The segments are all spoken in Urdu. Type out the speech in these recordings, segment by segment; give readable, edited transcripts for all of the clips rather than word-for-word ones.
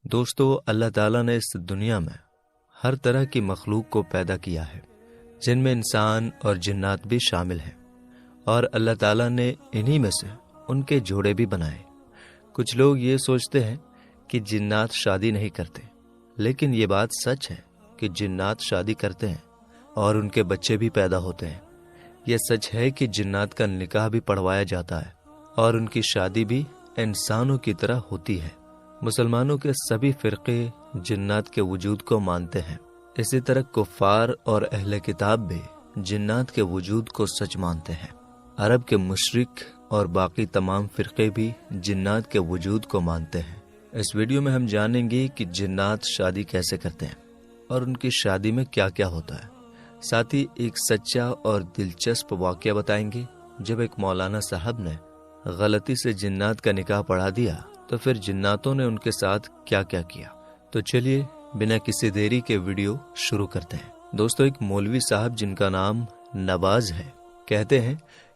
دوستو، اللہ تعالیٰ نے اس دنیا میں ہر طرح کی مخلوق کو پیدا کیا ہے، جن میں انسان اور جنات بھی شامل ہیں، اور اللہ تعالیٰ نے انہی میں سے ان کے جوڑے بھی بنائے۔ کچھ لوگ یہ سوچتے ہیں کہ جنات شادی نہیں کرتے، لیکن یہ بات سچ ہے کہ جنات شادی کرتے ہیں اور ان کے بچے بھی پیدا ہوتے ہیں۔ یہ سچ ہے کہ جنات کا نکاح بھی پڑھوایا جاتا ہے اور ان کی شادی بھی انسانوں کی طرح ہوتی ہے۔ مسلمانوں کے سبھی فرقے جنات کے وجود کو مانتے ہیں، اسی طرح کفار اور اہل کتاب بھی جنات کے وجود کو سچ مانتے ہیں۔ عرب کے مشرک اور باقی تمام فرقے بھی جنات کے وجود کو مانتے ہیں۔ اس ویڈیو میں ہم جانیں گے کہ جنات شادی کیسے کرتے ہیں اور ان کی شادی میں کیا کیا ہوتا ہے۔ ساتھ ہی ایک سچا اور دلچسپ واقعہ بتائیں گے۔ جب ایک مولانا صاحب نے غلطی سے جنات کا نکاح پڑھا دیا تو پھر جناتوں نے ان کے ساتھ کیا کیا کیا۔ تو چلیے بنا کسی دیری کے ویڈیو شروع کرتے ہیں۔ دوستو، ایک مولوی صاحب جن کا نام نواز ہے کہتے ہیں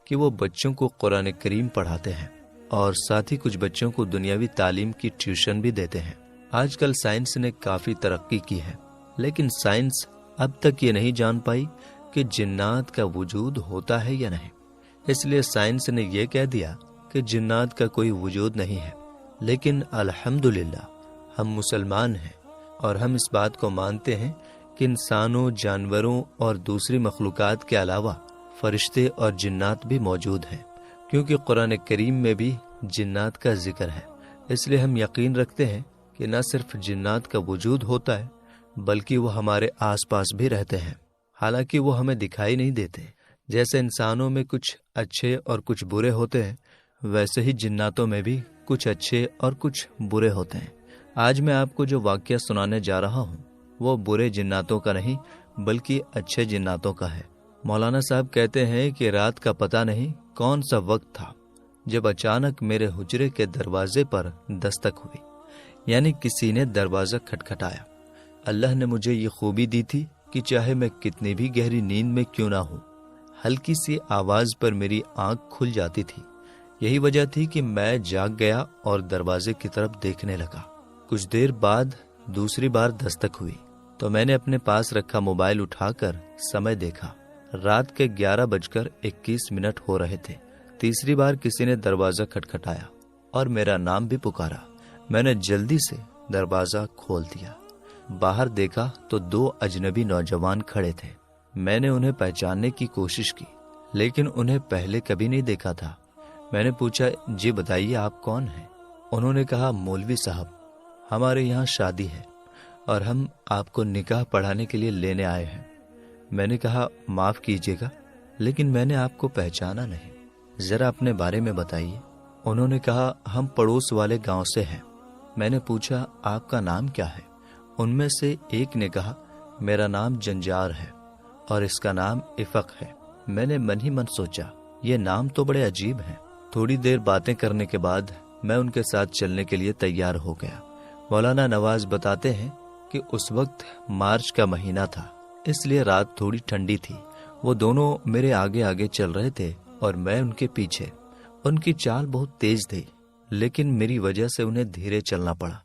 کہ وہ بچوں کو قرآن کریم پڑھاتے ہیں اور ساتھ ہی کچھ بچوں کو دنیاوی تعلیم کی ٹیوشن بھی دیتے ہیں۔ آج کل سائنس نے کافی ترقی کی ہے، لیکن سائنس اب تک یہ نہیں جان پائی کہ جنات کا وجود ہوتا ہے یا نہیں۔ اس لیے سائنس نے یہ کہہ دیا کہ جنات کا کوئی وجود نہیں ہے، لیکن الحمدللہ ہم مسلمان ہیں اور ہم اس بات کو مانتے ہیں کہ انسانوں، جانوروں اور دوسری مخلوقات کے علاوہ فرشتے اور جنات بھی موجود ہیں، کیونکہ قرآن کریم میں بھی جنات کا ذکر ہے۔ اس لیے ہم یقین رکھتے ہیں کہ نہ صرف جنات کا وجود ہوتا ہے بلکہ وہ ہمارے آس پاس بھی رہتے ہیں، حالانکہ وہ ہمیں دکھائی نہیں دیتے۔ جیسے انسانوں میں کچھ اچھے اور کچھ برے ہوتے ہیں، ویسے ہی جناتوں میں بھی کچھ اچھے اور کچھ برے ہوتے ہیں۔ آج میں آپ کو جو واقعہ سنانے جا رہا ہوں وہ برے جناتوں کا نہیں بلکہ اچھے جناتوں کا ہے۔ مولانا صاحب کہتے ہیں کہ رات کا پتہ نہیں کون سا وقت تھا جب اچانک میرے حجرے کے دروازے پر دستک ہوئی، یعنی کسی نے دروازہ کھٹکھٹایا۔ اللہ نے مجھے یہ خوبی دی تھی کہ چاہے میں کتنی بھی گہری نیند میں کیوں نہ ہوں، ہلکی سی آواز پر میری آنکھ کھل جاتی تھی۔ یہی وجہ تھی کہ میں جاگ گیا اور دروازے کی طرف دیکھنے لگا۔ کچھ دیر بعد دوسری بار دستک ہوئی تو میں نے اپنے پاس رکھا موبائل اٹھا کر سمے دیکھا۔ رات کے 11:21 ہو رہے تھے۔ تیسری بار کسی نے دروازہ کھٹکھٹایا اور میرا نام بھی پکارا۔ میں نے جلدی سے دروازہ کھول دیا۔ باہر دیکھا تو 2 اجنبی نوجوان کھڑے تھے۔ میں نے انہیں پہچاننے کی کوشش کی، لیکن انہیں پہلے کبھی نہیں دیکھا تھا۔ میں نے پوچھا، جی بتائیے آپ کون ہیں؟ انہوں نے کہا، مولوی صاحب، ہمارے یہاں شادی ہے اور ہم آپ کو نکاح پڑھانے کے لیے لینے آئے ہیں۔ میں نے کہا، معاف کیجیے گا لیکن میں نے آپ کو پہچانا نہیں، ذرا اپنے بارے میں بتائیے۔ انہوں نے کہا، ہم پڑوس والے گاؤں سے ہیں۔ میں نے پوچھا، آپ کا نام کیا ہے؟ ان میں سے ایک نے کہا، میرا نام جنجار ہے اور اس کا نام افق ہے۔ میں نے من ہی من سوچا، یہ نام تو بڑے عجیب ہیں۔ تھوڑی دیر باتیں کرنے کے بعد میں ان کے ساتھ چلنے کے لیے تیار ہو گیا۔ مولانا نواز بتاتے ہیں کہ اس وقت مارچ کا مہینہ تھا، اس لیے رات تھوڑی ٹھنڈی تھی۔ وہ دونوں میرے آگے آگے چل رہے تھے اور میں ان کے پیچھے۔ ان کی چال بہت تیز تھی، لیکن میری وجہ سے انہیں دھیرے چلنا پڑا۔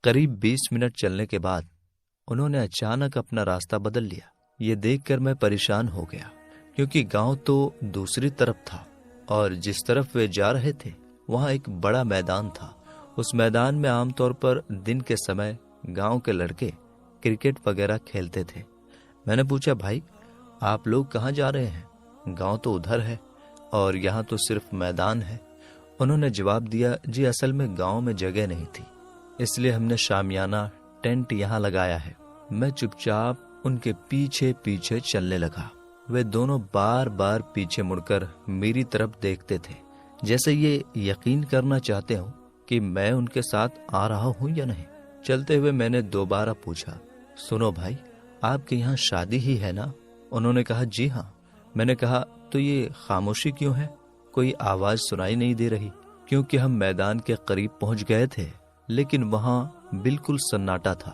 قریب 20 منٹ چلنے کے بعد انہوں نے اچانک اپنا راستہ بدل لیا۔ یہ دیکھ کر میں پریشان ہو گیا، کیونکہ گاؤں تو دوسری طرف تھا اور جس طرف وہ جا رہے تھے وہاں ایک بڑا میدان تھا۔ اس میدان میں عام طور پر دن کے سمے گاؤں کے لڑکے کرکٹ وغیرہ کھیلتے تھے۔ میں نے پوچھا، بھائی آپ لوگ کہاں جا رہے ہیں؟ گاؤں تو ادھر ہے اور یہاں تو صرف میدان ہے۔ انہوں نے جواب دیا، جی اصل میں گاؤں میں جگہ نہیں تھی، اس لیے ہم نے شامیانہ ٹینٹ یہاں لگایا ہے۔ میں چپ چاپ ان کے پیچھے پیچھے چلنے لگا۔ وہ دونوں بار بار پیچھے مڑ کر میری طرف دیکھتے تھے، جیسے یہ یقین کرنا چاہتے ہوں کہ میں ان کے ساتھ آ رہا ہوں یا نہیں۔ چلتے ہوئے میں نے دوبارہ پوچھا، سنو بھائی، آپ کے یہاں شادی ہی ہے نا؟ انہوں نے کہا، جی ہاں۔ میں نے کہا، تو یہ خاموشی کیوں ہے؟ کوئی آواز سنائی نہیں دے رہی؟ کیونکہ ہم میدان کے قریب پہنچ گئے تھے لیکن وہاں بالکل سناٹا تھا۔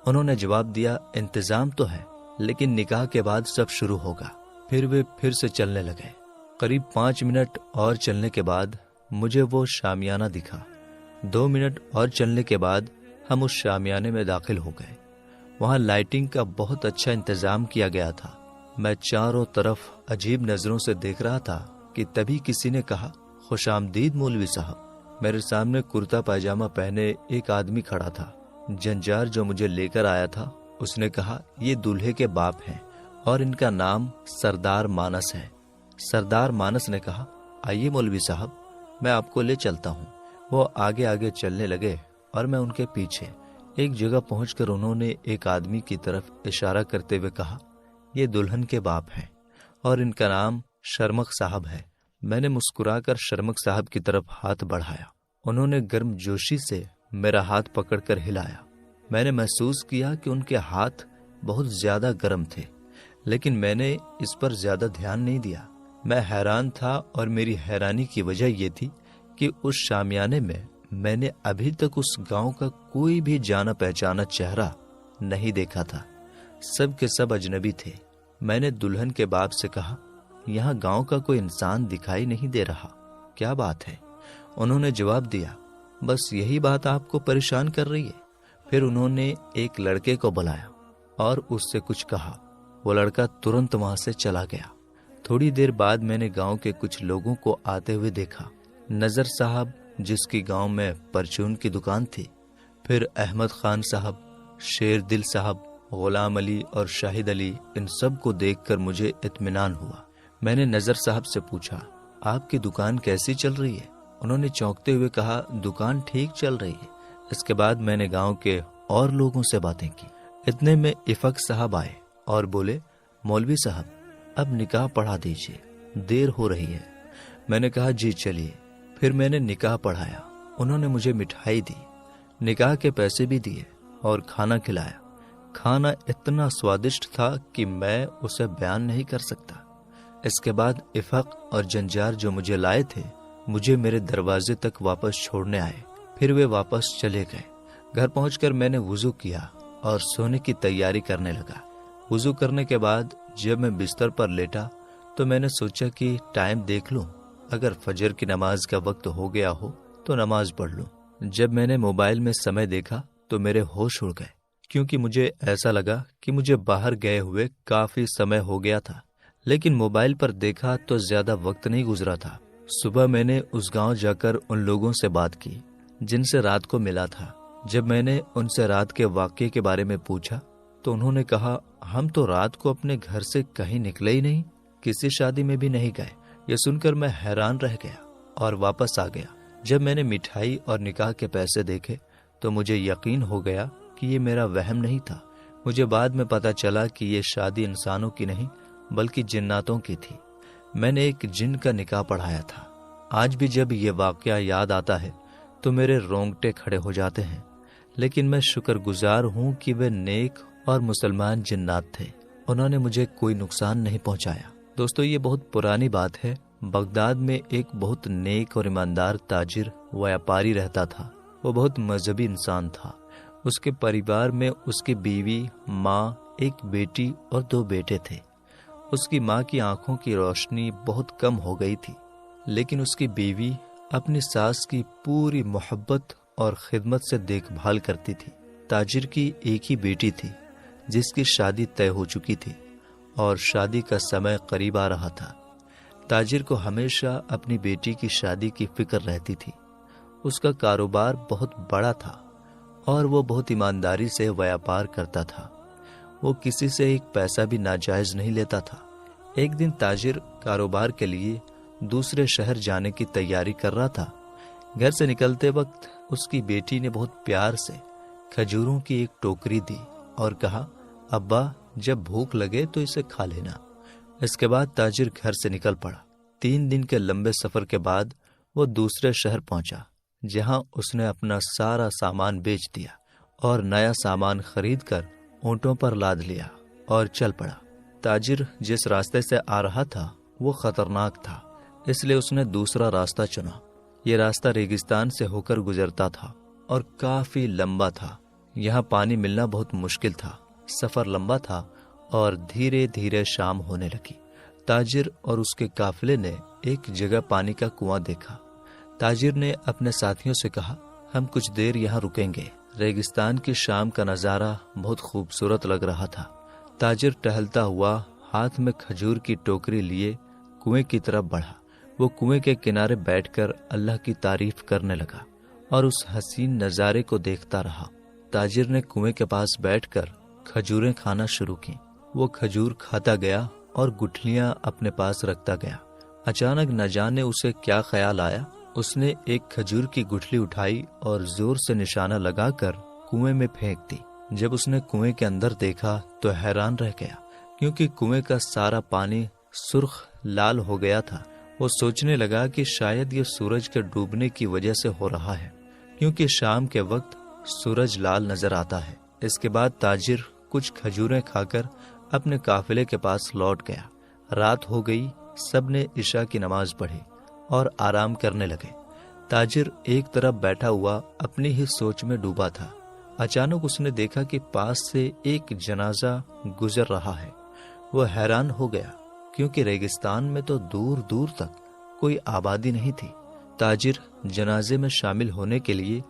انہوں نے جواب دیا، انتظام تو ہے لیکن نکاح کے بعد سب شروع ہوگا۔ پھر وہ پھر سے چلنے لگے۔ قریب 5 منٹ اور چلنے کے بعد مجھے وہ شامیانہ دکھا۔ 2 منٹ اور چلنے کے بعد ہم اس شامیانے میں داخل ہو گئے۔ وہاں لائٹنگ کا بہت اچھا انتظام کیا گیا تھا۔ میں چاروں طرف عجیب نظروں سے دیکھ رہا تھا کہ تبھی کسی نے کہا، خوش آمدید مولوی صاحب۔ میرے سامنے کرتا پائجامہ پہنے ایک آدمی کھڑا تھا۔ جنجار جو مجھے لے کر آیا تھا اس نے کہا، یہ دولہے کے باپ ہیں اور ان کا نام سردار مانس ہے۔ سردار مانس نے کہا، آئیے مولوی صاحب، میں آپ کو لے چلتا ہوں۔ وہ آگے آگے چلنے لگے اور میں ان کے پیچھے۔ ایک جگہ پہنچ کر انہوں نے ایک آدمی کی طرف اشارہ کرتے ہوئے کہا، یہ دلہن کے باپ ہیں اور ان کا نام شرمک صاحب ہے۔ میں نے مسکرا کر شرمک صاحب کی طرف ہاتھ بڑھایا۔ انہوں نے گرم جوشی سے میرا ہاتھ پکڑ کر ہلایا۔ میں نے محسوس کیا کہ ان کے ہاتھ بہت زیادہ گرم تھے، لیکن میں نے اس پر زیادہ دھیان نہیں دیا۔ میں حیران تھا اور میری حیرانی کی وجہ یہ تھی کہ اس شامیانے میں نے ابھی تک اس گاؤں کا کوئی بھی جانا پہچانا چہرہ نہیں دیکھا تھا۔ سب کے سب اجنبی تھے۔ میں نے دلہن کے باپ سے کہا، یہاں گاؤں کا کوئی انسان دکھائی نہیں دے رہا، کیا بات ہے؟ انہوں نے جواب دیا، بس یہی بات آپ کو پریشان کر رہی ہے۔ پھر انہوں نے ایک لڑکے کو بلایا اور اس سے کچھ کہا۔ وہ لڑکا ترنت وہاں سے چلا گیا۔ تھوڑی دیر بعد میں نے گاؤں کے کچھ لوگوں کو آتے ہوئے دیکھا۔ نظر صاحب جس کی گاؤں میں پرچون کی دکان تھی، پھر احمد خان صاحب، شیر دل صاحب، غلام علی اور شاہد علی، ان سب کو دیکھ کر مجھے اطمینان ہوا۔ میں نے نظر صاحب سے پوچھا، آپ کی دکان کیسی چل رہی ہے؟ انہوں نے چونکتے ہوئے کہا، دکان ٹھیک چل رہی ہے۔ اس کے بعد میں نے گاؤں کے اور لوگوں سے باتیں کی۔ اتنے میں افق صاحب آئے اور بولے، مولوی صاحب اب نکاح پڑھا دیجیے، دیر ہو رہی ہے۔ میں نے کہا، جی چلیے۔ پھر میں نے نکاح پڑھایا۔ انہوں نے مجھے مٹھائی دی، نکاح کے پیسے بھی دیے اور کھانا کھلایا۔ کھانا اتنا سوادشٹ تھا کہ میں اسے بیان نہیں کر سکتا۔ اس کے بعد افق اور جنجار جو مجھے لائے تھے، مجھے میرے دروازے تک واپس چھوڑنے آئے۔ پھر وہ واپس چلے گئے۔ گھر پہنچ کر میں نے وضو کیا اور سونے کی تیاری کرنے لگا۔ وضو کرنے کے بعد جب میں بستر پر لیٹا تو میں نے سوچا کہ ٹائم دیکھ لوں، اگر فجر کی نماز کا وقت ہو گیا ہو تو نماز پڑھ لوں۔ جب میں نے موبائل میں سمے دیکھا تو میرے ہوش اڑ گئے، کیونکہ مجھے ایسا لگا کہ مجھے باہر گئے ہوئے کافی سمے ہو گیا تھا، لیکن موبائل پر دیکھا تو زیادہ وقت نہیں گزرا تھا۔ صبح میں نے اس گاؤں جا کر ان لوگوں سے بات کی جن سے رات کو ملا تھا۔ جب میں نے ان سے رات کے واقعے کے بارے میں پوچھا تو انہوں نے کہا، ہم تو رات کو اپنے گھر سے کہیں نکلے ہی نہیں، کسی شادی میں بھی نہیں گئے۔ یہ سن کر میں حیران رہ گیا اور واپس آ گیا۔ جب میں نے مٹھائی اور نکاح کے پیسے دیکھے تو مجھے یقین ہو گیا کہ یہ میرا وہم نہیں تھا۔ مجھے بعد میں پتا چلا کہ یہ شادی انسانوں کی نہیں بلکہ جناتوں کی تھی۔ میں نے ایک جن کا نکاح پڑھایا تھا۔ آج بھی جب یہ واقعہ یاد آتا ہے تو میرے رونگٹے کھڑے ہو جاتے ہیں، لیکن میں شکر گزار ہوں کہ وہ نیک اور مسلمان جنات تھے۔ انہوں نے مجھے کوئی نقصان نہیں پہنچایا۔ دوستو، یہ بہت پرانی بات ہے۔ بغداد میں ایک بہت نیک اور ایماندار تاجر ویاپاری رہتا تھا۔ وہ بہت مذہبی انسان تھا۔ اس کے پریوار میں اس کی بیوی، ماں، ایک بیٹی اور 2 بیٹے تھے۔ اس کی ماں کی آنکھوں کی روشنی بہت کم ہو گئی تھی، لیکن اس کی بیوی اپنی ساس کی پوری محبت اور خدمت سے دیکھ بھال کرتی تھی۔ تاجر کی ایک ہی بیٹی تھی جس کی شادی طے ہو چکی تھی اور شادی کا سمے قریب آ رہا تھا۔ تاجر کو ہمیشہ اپنی بیٹی کی شادی کی فکر رہتی تھی۔ اس کا کاروبار بہت بڑا تھا اور وہ بہت ایمانداری سے ویاپار کرتا تھا۔ وہ کسی سے ایک پیسہ بھی ناجائز نہیں لیتا تھا۔ ایک دن تاجر کاروبار کے لیے دوسرے شہر جانے کی تیاری کر رہا تھا۔ گھر سے نکلتے وقت اس کی بیٹی نے بہت پیار سے کھجوروں کی ایک ٹوکری دی اور کہا، ابا جب بھوک لگے تو اسے کھا لینا۔ اس کے بعد تاجر گھر سے نکل پڑا۔ 3 دن کے لمبے سفر کے بعد وہ دوسرے شہر پہنچا، جہاں اس نے اپنا سارا سامان بیچ دیا اور نیا سامان خرید کر اونٹوں پر لاد لیا اور چل پڑا۔ تاجر جس راستے سے آ رہا تھا وہ خطرناک تھا، اس لیے اس نے دوسرا راستہ چنا۔ یہ راستہ ریگستان سے ہو کر گزرتا تھا اور کافی لمبا تھا۔ یہاں پانی ملنا بہت مشکل تھا۔ سفر لمبا تھا اور دھیرے دھیرے شام ہونے لگی۔ تاجر اور اس کے قافلے نے ایک جگہ پانی کا کنواں دیکھا۔ تاجر نے اپنے ساتھیوں سے کہا، ہم کچھ دیر یہاں رکیں گے ریگستان کی شام کا نظارہ بہت خوبصورت لگ رہا تھا۔ تاجر ٹہلتا ہوا ہاتھ میں کھجور کی ٹوکری لیے کنویں کی طرف بڑھا۔ وہ کنویں کے کنارے بیٹھ کر اللہ کی تعریف کرنے لگا اور اس حسین نظارے کو دیکھتا رہا۔ تاجر نے کنویں کے پاس بیٹھ کر کھجوریں کھانا شروع کی۔ وہ کھجور کھاتا گیا اور گٹھلیاں اپنے پاس رکھتا گیا۔ اچانک نہ جانے اسے کیا خیال آیا، اس نے ایک کھجور کی گٹھلی اٹھائی اور زور سے نشانہ لگا کر کنویں میں پھینک دی۔ جب اس نے کنویں کے اندر دیکھا تو حیران رہ گیا، کیونکہ کنویں کا سارا پانی سرخ لال ہو گیا تھا۔ وہ سوچنے لگا کہ شاید یہ سورج کے ڈوبنے کی وجہ سے ہو رہا ہے، کیونکہ شام کے وقت سورج لال نظر آتا ہے۔ اس کے بعد تاجر کچھ کھجوریں کھا کر اپنے قافلے کے پاس لوٹ گیا۔ رات ہو گئی، سب نے عشاء کی نماز پڑھی اور آرام کرنے لگے۔ تاجر ایک طرف بیٹھا ہوا اپنی ہی سوچ میں ڈوبا تھا۔ اچانک اس نے دیکھا کہ پاس سے ایک جنازہ گزر رہا ہے۔ وہ حیران ہو گیا، کیونکہ ریگستان میں تو دور دور تک کوئی آبادی نہیں تھی۔ تاجر جنازے میں شامل ہونے کے لیے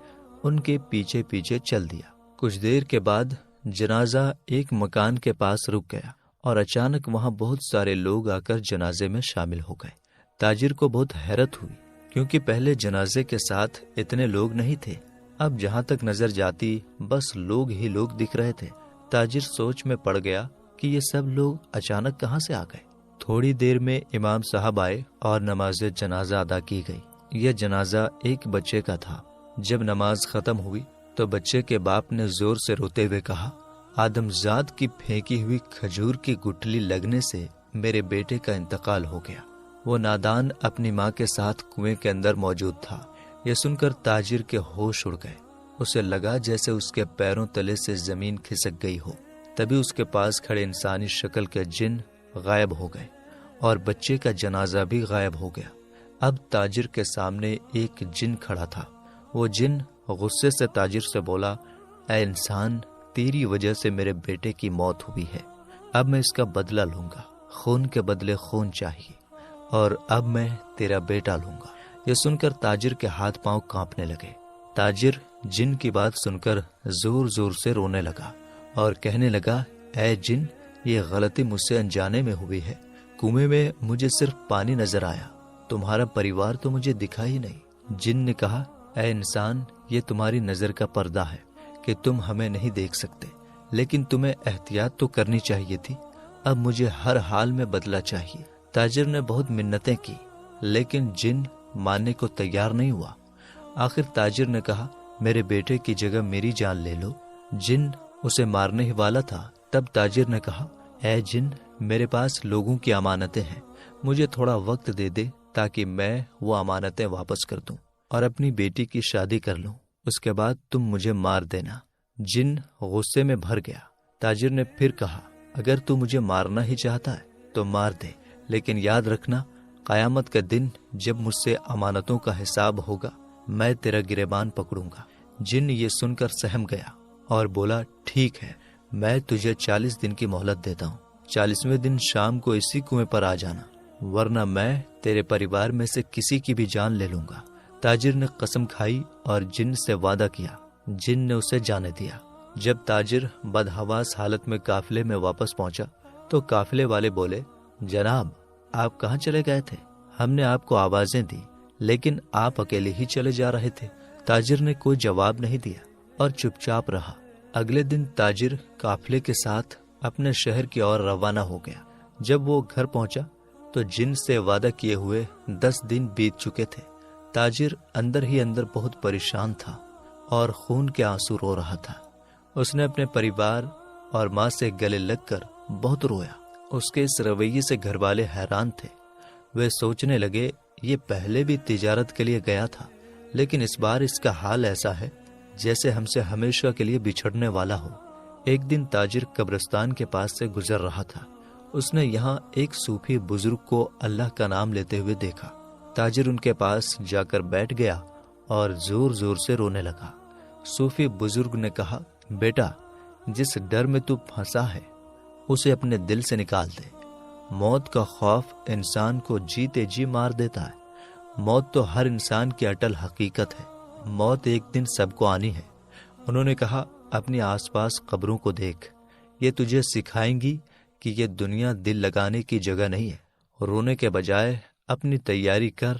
ان کے پیچھے پیچھے چل دیا۔ کچھ دیر کے بعد جنازہ ایک مکان کے پاس رک گیا اور اچانک وہاں بہت سارے لوگ آ کر جنازے میں شامل ہو گئے۔ تاجر کو بہت حیرت ہوئی، کیونکہ پہلے جنازے کے ساتھ اتنے لوگ نہیں تھے۔ اب جہاں تک نظر جاتی بس لوگ ہی لوگ دکھ رہے تھے۔ تاجر سوچ میں پڑ گیا کہ یہ سب لوگ اچانک کہاں سے آ گئے۔ تھوڑی دیر میں امام صاحب آئے اور نماز جنازہ ادا کی گئی۔ یہ جنازہ ایک بچے کا تھا۔ جب نماز ختم ہوئی تو بچے کے باپ نے زور سے روتے ہوئے کہا، آدم زاد کی پھینکی ہوئی کھجور کی گٹھلی لگنے سے میرے بیٹے کا انتقال ہو گیا۔ وہ نادان اپنی ماں کے ساتھ کنویں کے اندر موجود تھا۔ یہ سن کر تاجر کے ہوش اڑ گئے۔ اسے لگا جیسے اس کے پیروں تلے سے زمین کھسک گئی ہو۔ تبھی اس کے پاس کھڑے انسانی شکل کے جن غائب ہو گئے اور بچے کا جنازہ بھی غائب ہو گیا۔ اب تاجر کے سامنے ایک جن کھڑا تھا۔ وہ جن غصے سے تاجر سے بولا، اے انسان، تیری وجہ سے میرے بیٹے کی موت ہوئی ہے۔ اب میں اس کا بدلہ لوں گا۔ خون کے بدلے خون چاہیے، اور اب میں تیرا بیٹا لوں گا۔ یہ سن کر تاجر کے ہاتھ پاؤں کانپنے لگے۔ تاجر جن کی بات سن کر زور زور سے رونے لگا اور کہنے لگا، اے جن، یہ غلطی مجھ سے انجانے میں ہوئی ہے۔ کنویں میں مجھے صرف پانی نظر آیا، تمہارا پریوار تو مجھے دکھا ہی نہیں۔ جن نے کہا، اے انسان، یہ تمہاری نظر کا پردہ ہے کہ تم ہمیں نہیں دیکھ سکتے، لیکن تمہیں احتیاط تو کرنی چاہیے تھی۔ اب مجھے ہر حال میں بدلہ چاہیے۔ تاجر نے بہت منتیں کی، لیکن جن ماننے کو تیار نہیں ہوا۔ آخر تاجر نے کہا، میرے بیٹے کی جگہ میری جان لے لو۔ جن اسے مارنے ہی والا تھا۔ تب تاجر نے کہا، اے جن، میرے پاس لوگوں کی امانتیں ہیں، مجھے تھوڑا وقت دے دے تاکہ میں وہ امانتیں واپس کر دوں اور اپنی بیٹی کی شادی کر لوں، اس کے بعد تم مجھے مار دینا۔ جن غصے میں بھر گیا۔ تاجر نے پھر کہا، اگر تو مجھے مارنا ہی چاہتا ہے تو مار دے، لیکن یاد رکھنا، قیامت کا دن جب مجھ سے امانتوں کا حساب ہوگا، میں تیرا گریبان پکڑوں گا۔ جن یہ سن کر سہم گیا اور بولا، ٹھیک ہے، میں تجھے 40 دن کی مہلت دیتا ہوں۔ 40ویں دن شام کو اسی کنویں پر آ جانا، ورنہ میں تیرے پریوار میں سے کسی کی بھی جان لے لوں گا۔ تاجر نے قسم کھائی اور جن سے وعدہ کیا۔ جن نے اسے جانے دیا۔ جب تاجر بدحواس حالت میں قافلے میں واپس پہنچا تو قافلے والے بولے، جناب، آپ کہاں چلے گئے تھے؟ ہم نے آپ کو آوازیں دی، لیکن آپ اکیلے ہی چلے جا رہے تھے۔ تاجر نے کوئی جواب نہیں دیا اور چپ چاپ رہا۔ اگلے دن تاجر قافلے کے ساتھ اپنے شہر کی اور روانہ ہو گیا۔ جب وہ گھر پہنچا تو جن سے وعدہ کیے ہوئے 10 دن بیت چکے تھے۔ تاجر اندر ہی اندر بہت پریشان تھا اور خون کے آنسو رو رہا تھا۔ اس نے اپنے پریوار اور ماں سے گلے لگ کر بہت رویا۔ اس کے اس رویے سے گھر والے حیران تھے۔ وہ سوچنے لگے، یہ پہلے بھی تجارت کے لیے گیا تھا، لیکن اس بار اس کا حال ایسا ہے جیسے ہم سے ہمیشہ کے لیے بچھڑنے والا ہو۔ ایک دن تاجر قبرستان کے پاس سے گزر رہا تھا۔ اس نے یہاں ایک صوفی بزرگ کو اللہ کا نام لیتے ہوئے دیکھا۔ تاجر ان کے پاس جا کر بیٹھ گیا اور زور زور سے رونے لگا۔ صوفی بزرگ نے کہا، بیٹا، جس ڈر میں تو پھنسا ہے اسے اپنے دل سے نکال دے۔ موت کا خوف انسان کو جیتے جی مار دیتا ہے۔ موت تو ہر انسان کی اٹل حقیقت ہے۔ موت ایک دن سب کو آنی ہے انہوں نے کہا اپنے آس پاس قبروں کو دیکھ، یہ تجھے سکھائیں گی کہ یہ دنیا دل لگانے کی جگہ نہیں ہے۔ رونے کے بجائے اپنی تیاری کر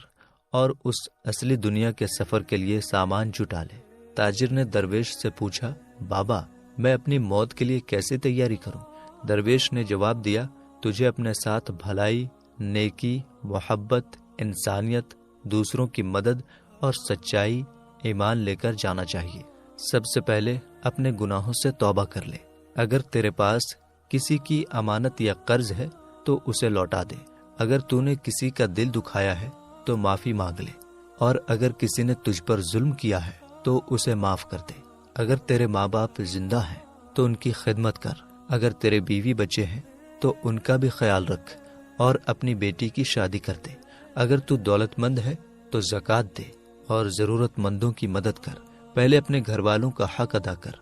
اور اس اصلی دنیا کے سفر کے لیے سامان جٹا لے۔ تاجر نے درویش سے پوچھا، بابا میں اپنی موت کے لیے کیسے تیاری کروں؟ درویش نے جواب دیا، تجھے اپنے ساتھ بھلائی، نیکی، محبت، انسانیت، دوسروں کی مدد اور سچائی، ایمان لے کر جانا چاہیے۔ سب سے پہلے اپنے گناہوں سے توبہ کر لے۔ اگر تیرے پاس کسی کی امانت یا قرض ہے تو اسے لوٹا دے۔ اگر تو نے کسی کا دل دکھایا ہے تو معافی مانگ لے، اور اگر کسی نے تجھ پر ظلم کیا ہے تو اسے معاف کر دے۔ اگر تیرے ماں باپ زندہ ہیں تو ان کی خدمت کر۔ اگر تیرے بیوی بچے ہیں تو ان کا بھی خیال رکھ اور اپنی بیٹی کی شادی کر دے۔ اگر تو دولت مند ہے تو زکوٰۃ دے اور ضرورت مندوں کی مدد کر۔ پہلے اپنے گھر والوں کا حق ادا کر،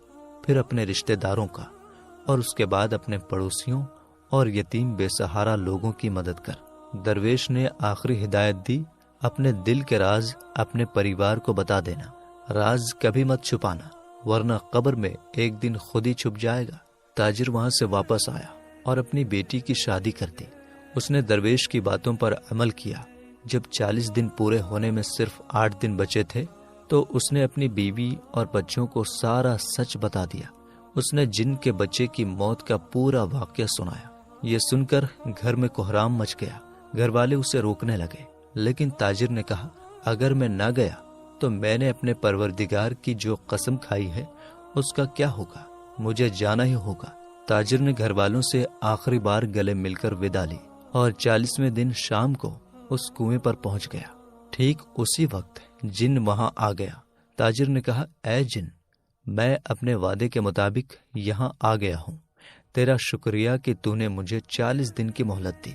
پھر اپنے رشتہ داروں کا، اور اس کے بعد اپنے پڑوسیوں اور یتیم بے سہارا لوگوں کی مدد کر۔ درویش نے آخری ہدایت دی، اپنے دل کے راز اپنے پریوار کو بتا دینا۔ راز کبھی مت چھپانا، ورنہ قبر میں ایک دن خود ہی چھپ جائے گا۔ تاجر وہاں سے واپس آیا اور اپنی بیٹی کی شادی کر دی۔ اس نے درویش کی باتوں پر عمل کیا۔ جب 40 دن پورے ہونے میں صرف 8 دن بچے تھے تو اس نے اپنی بیوی اور بچوں کو سارا سچ بتا دیا۔ اس نے جن کے بچے کی موت کا پورا واقعہ سنایا۔ یہ سن کر گھر میں کوہرام مچ گیا۔ گھر والے اسے روکنے لگے، لیکن تاجر نے کہا، اگر میں نہ گیا تو میں نے اپنے پروردگار کی جو قسم کھائی ہے اس کا کیا ہوگا؟ مجھے جانا ہی ہوگا۔ تاجر نے گھر والوں سے آخری بار گلے مل کر ودا لی اور 40ویں دن شام کو اس کنویں پر پہنچ گیا۔ ٹھیک اسی وقت جن وہاں آ گیا۔ تاجر نے کہا، اے جن، میں اپنے وعدے کے مطابق یہاں آ گیا ہوں۔ تیرا شکریہ کہ تو نے مجھے 40 دن کی مہلت دی۔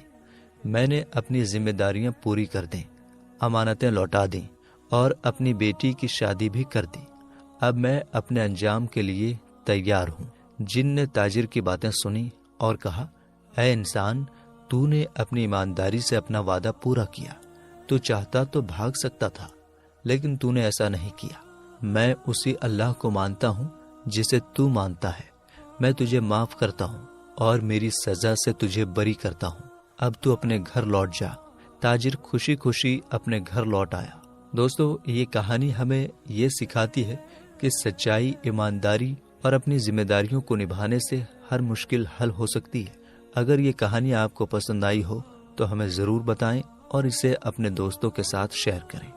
میں نے اپنی ذمہ داریاں پوری کر دیں، امانتیں لوٹا دیں اور اپنی بیٹی کی شادی بھی کر دی۔ اب میں اپنے انجام کے لیے تیار ہوں۔ جن نے تاجر کی باتیں سنی اور کہا، اے انسان، تو نے اپنی ایمانداری سے اپنا وعدہ پورا کیا۔ تو چاہتا تو بھاگ سکتا تھا، لیکن تو نے ایسا نہیں کیا۔ میں اسی اللہ کو مانتا ہوں جسے تو مانتا ہے۔ میں تجھے معاف کرتا ہوں اور میری سزا سے تجھے بری کرتا ہوں۔ اب تو اپنے گھر لوٹ جا۔ تاجر خوشی خوشی اپنے گھر لوٹ آیا۔ دوستو، یہ کہانی ہمیں یہ سکھاتی ہے کہ سچائی، ایمانداری اور اپنی ذمہ داریوں کو نبھانے سے ہر مشکل حل ہو سکتی ہے۔ اگر یہ کہانی آپ کو پسند آئی ہو تو ہمیں ضرور بتائیں اور اسے اپنے دوستوں کے ساتھ شیئر کریں۔